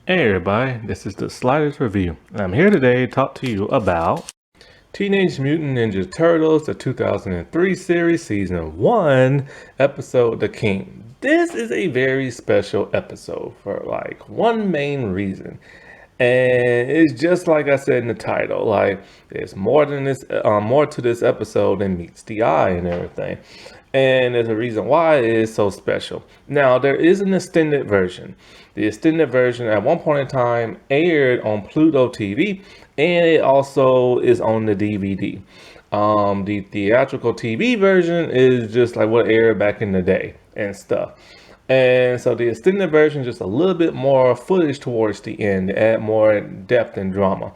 Hey everybody, this is the Sliders Review, and I'm here today to talk to you about Teenage Mutant Ninja Turtles, the 2003 series, Season 1, Episode The King. This is a very special episode for one main reason. And it's just like I said in the title, there's more than this, more to this episode than meets the eye and everything. And there's a reason why it is so special. Now, there is an extended version. The extended version at one point in time aired on Pluto TV, and it also is on the DVD. The theatrical TV version is just like what aired back in the day and stuff. And so the extended version is just a little bit more footage towards the end to add more depth and drama.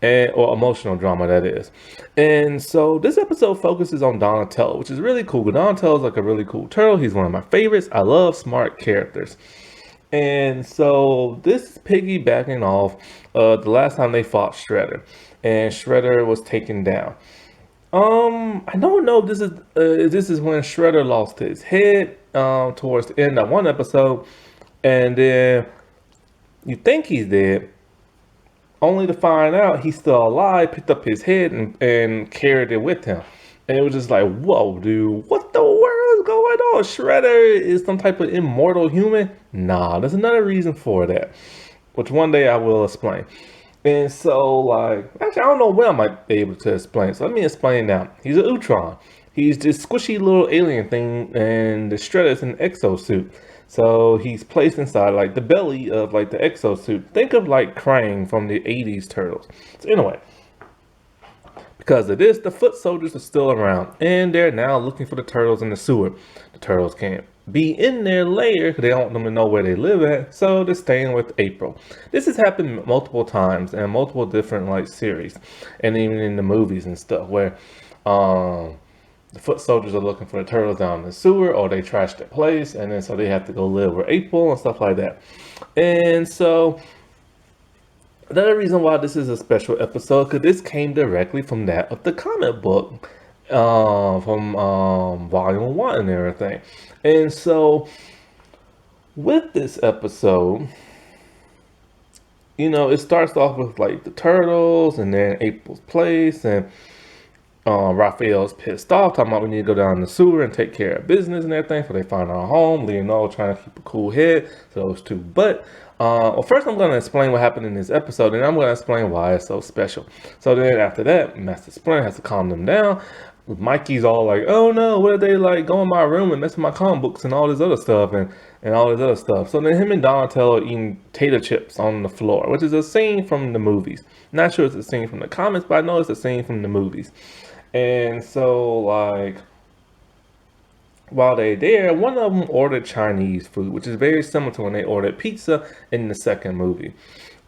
Or emotional drama, that is. And so this episode focuses on Donatello, which is really cool. Donatello is like a really cool turtle. He's one of my favorites. I love smart characters. And so this is piggybacking off the last time they fought Shredder, and Shredder was taken down. I don't know if this is when Shredder lost his head towards the end of one episode, and then you think he's dead, only to find out he's still alive, picked up his head and carried it with him. And it was just like, whoa, dude, what the world is going on? Shredder is some type of immortal human? Nah, there's another reason for that, which one day I will explain. And so, actually, I don't know when I might be able to explain. So let me explain now. He's an Utron. He's this squishy little alien thing, and the Shredder is an exosuit. So he's placed inside the belly of the exosuit. Think of Krang from the 80s Turtles. So anyway, because of this, the foot soldiers are still around, and they're now looking for the turtles in the sewer. The turtles can't be in their lair because they don't want them to know where they live at, so they're staying with April. This has happened multiple times in multiple different series, and even in the movies and stuff, where the foot soldiers are looking for the turtles down in the sewer, or they trash their place, and then so they have to go live with April and stuff like that. And so another reason why this is a special episode, because this came directly from that of the comic book, from volume 1 and everything. And so with this episode, it starts off with the turtles and then April's place, and Raphael's pissed off, talking about we need to go down the sewer and take care of business and everything, so they find our home. Leonardo trying to keep a cool head, so those two. But well, first I'm going to explain what happened in this episode, and I'm going to explain why it's so special. So then after that, Master Splinter has to calm them down. Mikey's all like, oh no, what are they go in my room and mess with my comic books and all this other stuff and all this other stuff. So then him and Donatello are eating tater chips on the floor, which is a scene from the movies. Not sure it's a scene from the comics, but I know it's a scene from the movies. And so while they're there, one of them ordered Chinese food, which is very similar to when they ordered pizza in the second movie.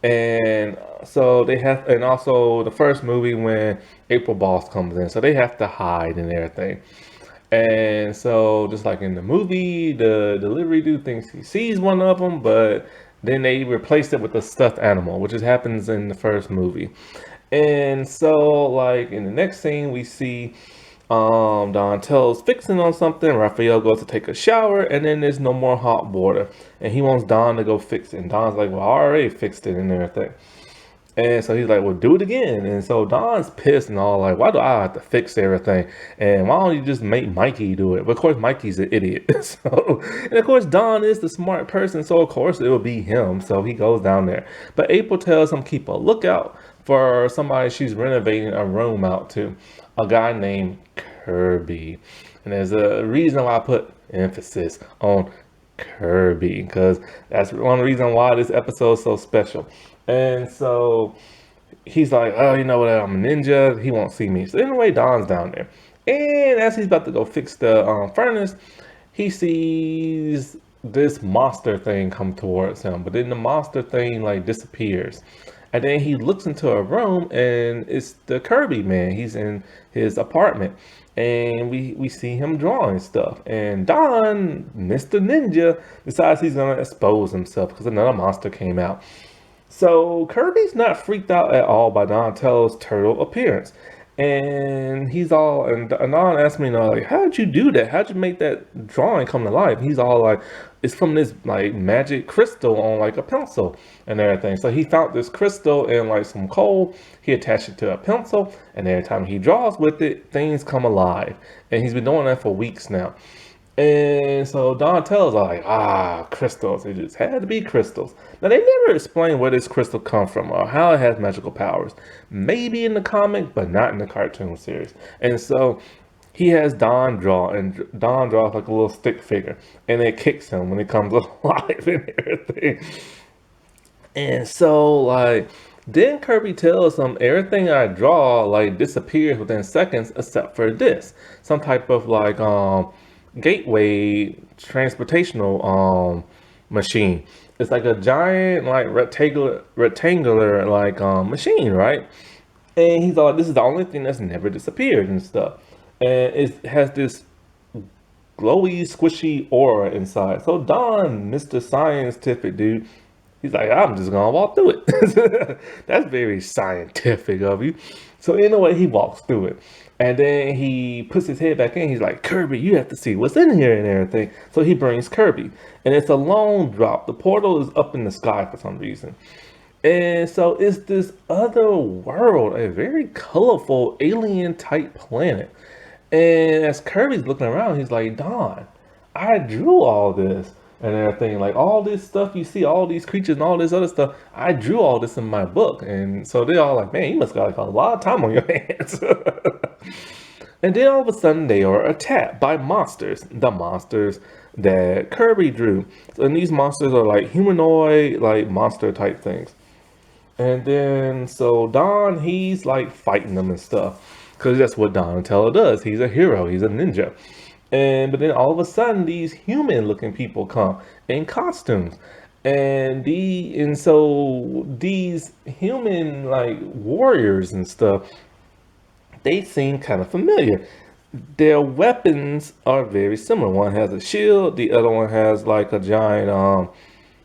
And so they have, and also the first movie when April Boss comes in, so they have to hide and everything. And so just like in the movie, the delivery dude thinks he sees one of them, but then they replace it with a stuffed animal, which happens in the first movie. And so in the next scene, we see Donatello's fixing on something. Raphael goes to take a shower, and then there's no more hot water, and he wants Don to go fix it. And Don's like, well, I already fixed it and everything. And so he's like, well, do it again. And so Don's pissed and all why do I have to fix everything? And why don't you just make Mikey do it? But of course, Mikey's an idiot. And of course, Don is the smart person. So of course, it will be him. So he goes down there. But April tells him keep a lookout for somebody she's renovating a room out to. A guy named Kirby. And there's a reason why I put emphasis on Kirby, because that's one reason why this episode is so special. And so he's like, oh, you know what, I'm a ninja, he won't see me. So anyway, Don's down there, and as he's about to go fix the furnace, he sees this monster thing come towards him, but then the monster thing disappears. And then he looks into a room, and it's the Kirby man. He's in his apartment, and we see him drawing stuff. And Don, Mr. Ninja, decides he's going to expose himself because another monster came out. So Kirby's not freaked out at all by Donatello's turtle appearance. And he's all, and Don asked me, like, how'd you do that? How'd you make that drawing come to life? He's all like, it's from this like magic crystal on like a pencil and everything. So he found this crystal in like some coal. He attached it to a pencil, and every time he draws with it, things come alive. And he's been doing that for weeks now. And so Donatello's like, crystals. It just had to be crystals. Now, they never explain where this crystal comes from or how it has magical powers. Maybe in the comic, but not in the cartoon series. And so he has Don draw, and Don draws like a little stick figure. And it kicks him when it comes alive and everything. And so, like, then Kirby tells him everything I draw, like, disappears within seconds except for this. Some type of, like, gateway transportational machine. It's like a giant like rectangular like machine, right? And he's like, this is the only thing that's never disappeared and stuff. And it has this glowy, squishy aura inside. So Don, Mr. Scientific dude, he's like, I'm just gonna walk through it. That's very scientific of you. So anyway, he walks through it. And then he puts his head back in. He's like, Kirby, you have to see what's in here and everything. So he brings Kirby. And it's a long drop. The portal is up in the sky for some reason. And so it's this other world, a very colorful alien type planet. And as Kirby's looking around, he's like, Don, I drew all this and everything. Like all this stuff you see, all these creatures and all this other stuff, I drew all this in my book. And so they're all like, man, you must got like a lot of time on your hands. And then all of a sudden they are attacked by monsters. The monsters that Kirby drew. And these monsters are like humanoid, like monster type things. And then, so Don, he's like fighting them and stuff. Because that's what Donatello does. He's a hero. He's a ninja. But then all of a sudden, these human-looking people come in costumes. And so these human, like, warriors and stuff, they seem kind of familiar. Their weapons are very similar. One has a shield. The other one has, like, a giant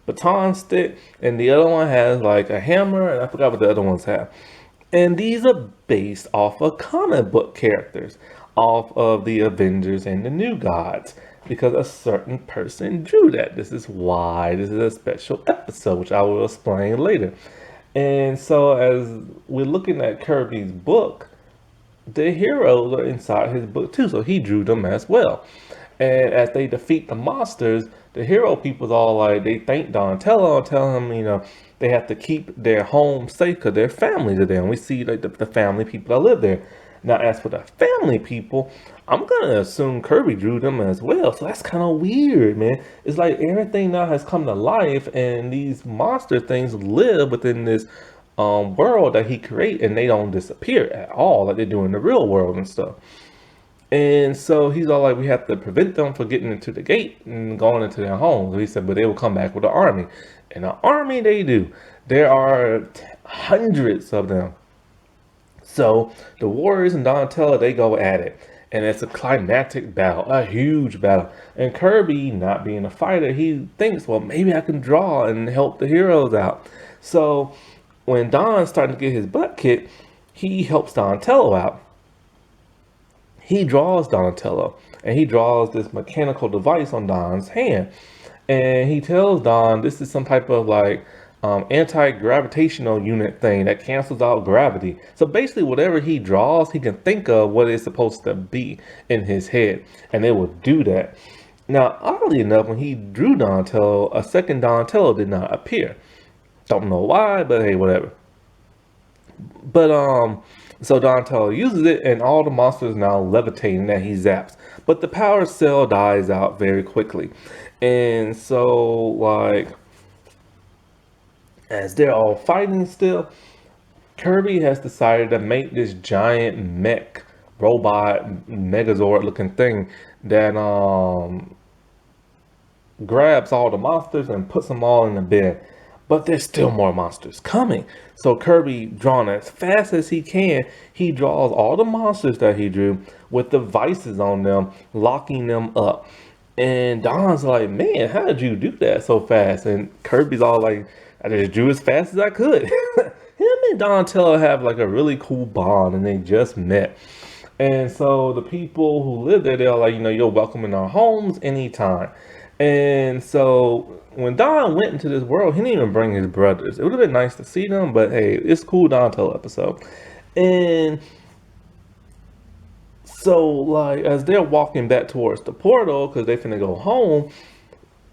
baton stick, and the other one has like a hammer, and I forgot what the other ones have. And these are based off of comic book characters, off of the Avengers and the New Gods, because a certain person drew that. This is why this is a special episode, which I will explain later. And so as we're looking at Kirby's book, the heroes are inside his book too, so he drew them as well. And as they defeat the monsters, the hero people's all like, they thank Donatello and tell him, they have to keep their home safe because their families are there. And we see like the family people that live there. Now, as for the family people, I'm going to assume Kirby drew them as well. So that's kind of weird, man. It's like everything now has come to life, and these monster things live within this world that he created, and they don't disappear at all like they do in the real world and stuff. And so he's all like, we have to prevent them from getting into the gate and going into their homes. He said, but they will come back with an army. And an army they do. There are hundreds of them. So the warriors and Donatello, they go at it. And it's a climactic battle, a huge battle. And Kirby, not being a fighter, he thinks, well, maybe I can draw and help the heroes out. So when Don's starting to get his butt kicked, he helps Donatello out. He draws Donatello, and he draws this mechanical device on Don's hand. And he tells Don this is some type of like anti-gravitational unit thing that cancels out gravity. So basically whatever he draws, he can think of what it's supposed to be in his head, and it will do that. Now, oddly enough, when he drew Donatello, a second Donatello did not appear. Don't know why, but hey, whatever. But so Donatello uses it, and all the monsters now levitating that he zaps. But the power cell dies out very quickly. And so, like, as they're all fighting still, Kirby has decided to make this giant mech, robot, Megazord looking thing that grabs all the monsters and puts them all in the bin. But there's still more monsters coming. So Kirby, drawn as fast as he can, he draws all the monsters that he drew with devices on them, locking them up. And Don's like, man, how did you do that so fast? And Kirby's all like, I just drew as fast as I could. Him and Donatello have like a really cool bond, and they just met. And so the people who live there, they're like, you're welcome in our homes anytime. And so when Don went into this world, he didn't even bring his brothers. It would have been nice to see them, but hey, it's cool Donatello episode. And so like as they're walking back towards the portal, because they finna go home,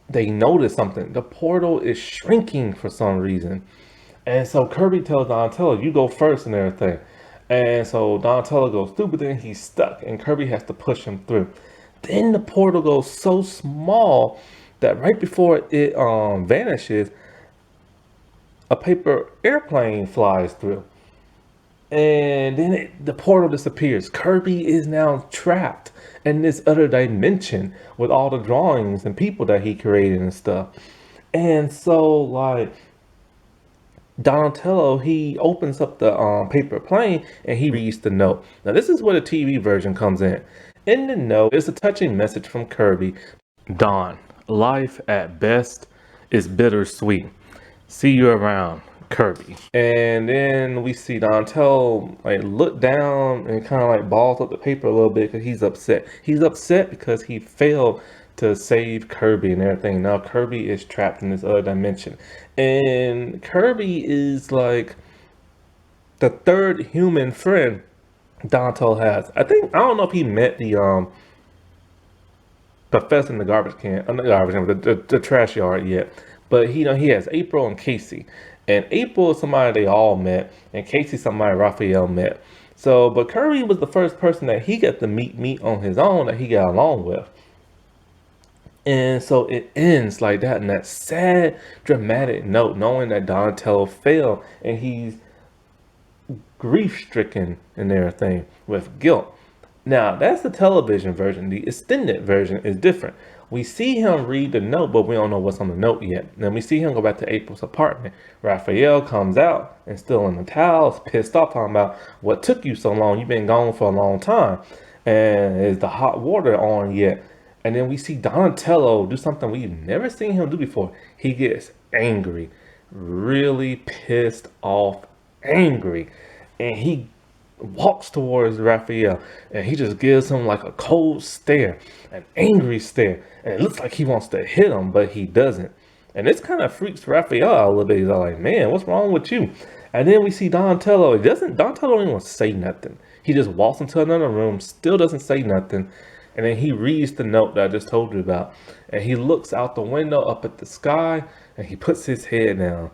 they notice something. The portal is shrinking for some reason. And so Kirby tells Donatello, you go first and everything. And so Donatello goes through, but then he's stuck, and Kirby has to push him through. Then the portal goes so small that right before it vanishes, a paper airplane flies through. And then the portal disappears. Kirby is now trapped in this other dimension with all the drawings and people that he created and stuff. And so, like, Donatello, he opens up the paper plane and he reads the note. Now, this is where the TV version comes in. In the note, it's a touching message from Kirby. Don, life at best is bittersweet. See you around, Kirby. And then we see Donatello like look down and kind of like balls up the paper a little bit because he's upset. He's upset because he failed to save Kirby and everything. Now Kirby is trapped in this other dimension. And Kirby is like the third human friend Donatello has. I don't know if he met the professor in the garbage can, not the garbage can, the trash yard yet. But he has April and Casey. And April is somebody they all met, and Casey somebody Raphael met. So, but Kirby was the first person that he got to meet on his own that he got along with. And so it ends like that in that sad, dramatic note, knowing that Donatello failed and he's grief-stricken and everything with guilt. Now, that's the television version. The extended version is different. We see him read the note, but we don't know what's on the note yet. Then we see him go back to April's apartment. Raphael comes out and still in the towels, pissed off, talking about what took you so long. You've been gone for a long time. And is the hot water on yet? And then we see Donatello do something we've never seen him do before. He gets angry, really pissed off, angry. And he walks towards Raphael and he just gives him like a cold stare, an angry stare. And it looks like he wants to hit him, but he doesn't. And this kind of freaks Raphael out a little bit. He's like, man, what's wrong with you? And then we see Donatello. Donatello don't even say nothing. He just walks into another room, still doesn't say nothing. And then he reads the note that I just told you about. And he looks out the window up at the sky and he puts his head down,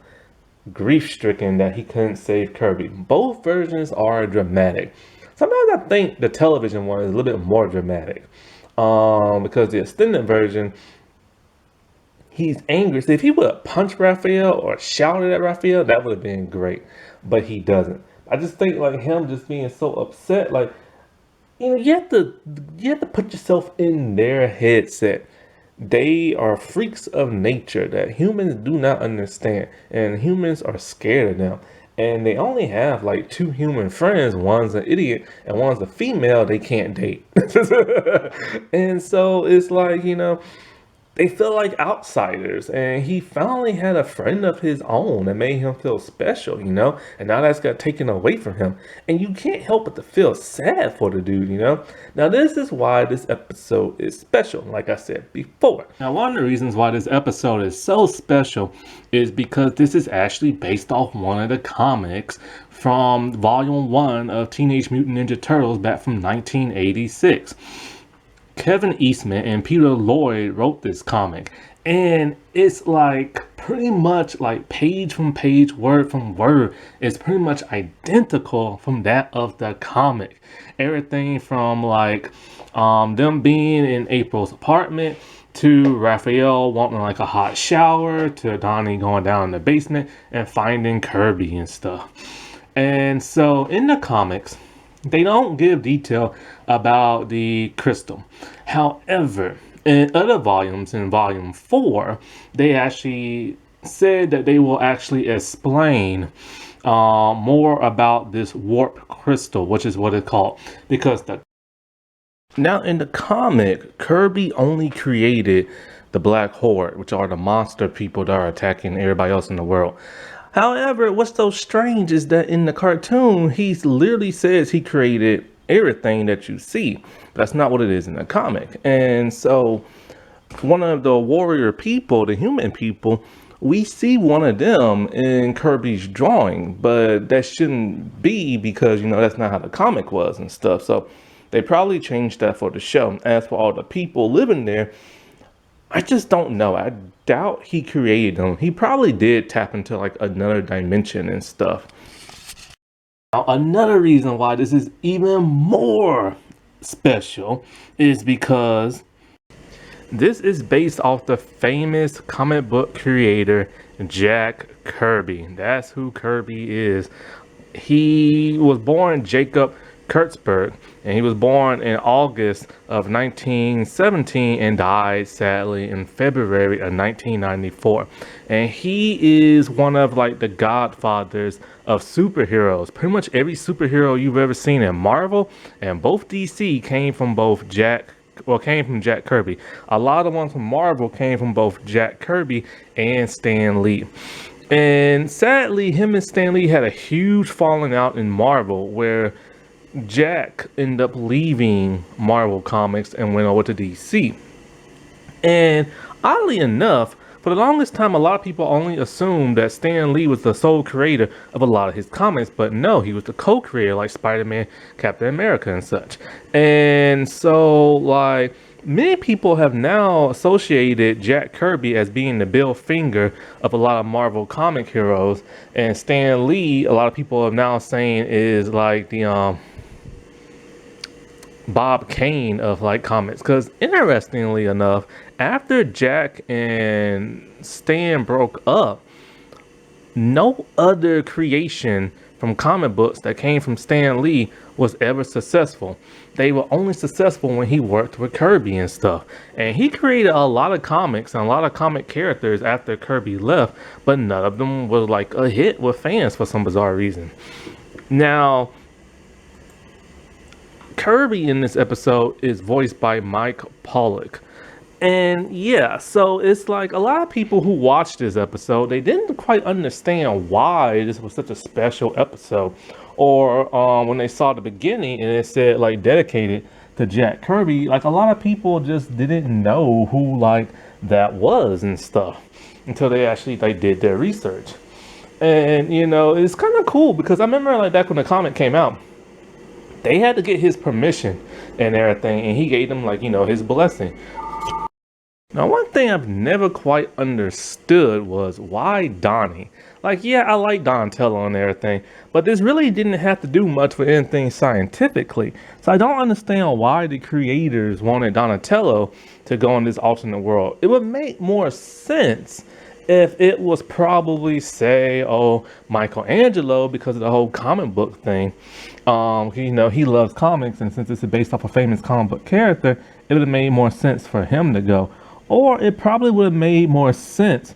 grief-stricken that he couldn't save Kirby. Both versions are dramatic. Sometimes I think the television one is a little bit more dramatic. Because the extended version, he's angry. So if he would have punched Raphael or shouted at Raphael, that would have been great. But he doesn't. I just think like him just being so upset, like, you have to put yourself in their headset. They are freaks of nature that humans do not understand, and humans are scared of them. And they only have like two human friends. One's an idiot and one's a female they can't date. And so it's like, they feel like outsiders, and he finally had a friend of his own that made him feel special, and now that's got taken away from him, and you can't help but to feel sad for the dude. Now this is why this episode is special, like I said before. Now one of the reasons why this episode is so special is because this is actually based off one of the comics from volume 1 of Teenage Mutant Ninja Turtles back from 1986. Kevin Eastman and Peter Lloyd wrote this comic, and it's like pretty much like page from page, word from word. It's pretty much identical from that of the comic. Everything from like them being in April's apartment, to Raphael wanting like a hot shower, to Donnie going down in the basement and finding Kirby and stuff. And so in the comics, they don't give detail about the crystal. However, in other volumes, in volume 4, they actually said that they will actually explain more about this warp crystal, which is what it's called. Because now in the comic, Kirby only created the Black Horde, which are the monster people that are attacking everybody else in the world. However, what's so strange is that in the cartoon, he literally says he created everything that you see. That's not what it is in the comic. And so one of the warrior people, the human people, we see one of them in Kirby's drawing, but that shouldn't be because, that's not how the comic was and stuff. So they probably changed that for the show. As for all the people living there, I just don't know. I doubt he created them. He probably did tap into like another dimension and stuff. Now, another reason why this is even more special is because this is based off the famous comic book creator Jack Kirby. That's who Kirby is. He was born Jacob Kurtzberg, and he was born in August of 1917 and died sadly in February of 1994. And he is one of like the godfathers of superheroes. Pretty much every superhero you've ever seen in Marvel and both DC came from Jack Kirby. A lot of the ones from Marvel came from both Jack Kirby and Stan Lee. And sadly, him and Stan Lee had a huge falling out in Marvel where Jack ended up leaving Marvel Comics and went over to DC. And oddly enough, for the longest time, a lot of people only assumed that Stan Lee was the sole creator of a lot of his comics, but no, he was the co-creator like Spider-Man, Captain America, and such. And so, like, many people have now associated Jack Kirby as being the Bill Finger of a lot of Marvel comic heroes, and Stan Lee, a lot of people are now saying is like the Bob Kane of like comics. Because interestingly enough, after Jack and Stan broke up, no other creation from comic books that came from Stan Lee was ever successful. They were only successful when he worked with Kirby and stuff. And he created a lot of comics and a lot of comic characters after Kirby left, but none of them was like a hit with fans for some bizarre reason. Now, Kirby in this episode is voiced by Mike Pollock. And yeah, so it's like a lot of people who watched this episode, they didn't quite understand why this was such a special episode. Or when they saw the beginning and it said like dedicated to Jack Kirby, like a lot of people just didn't know who like that was and stuff until they actually like did their research. And it's kind of cool because I remember like back when the comic came out, they had to get his permission and everything, and he gave them like his blessing. Now, one thing I've never quite understood was why Donnie? Like, yeah, I like Donatello and everything, but this really didn't have to do much with anything scientifically. So I don't understand why the creators wanted Donatello to go in this alternate world. It would make more sense if it was probably, say, Michelangelo, because of the whole comic book thing. He loves comics, and since this is based off a famous comic book character, it would have made more sense for him to go. Or it probably would have made more sense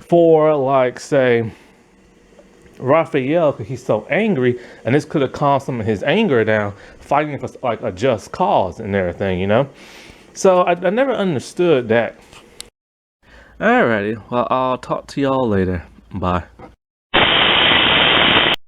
for, like, say, Raphael, because he's so angry, and this could have calmed some of his anger down, fighting for, like, a just cause and everything, So I never understood that. Alrighty, well, I'll talk to y'all later. Bye.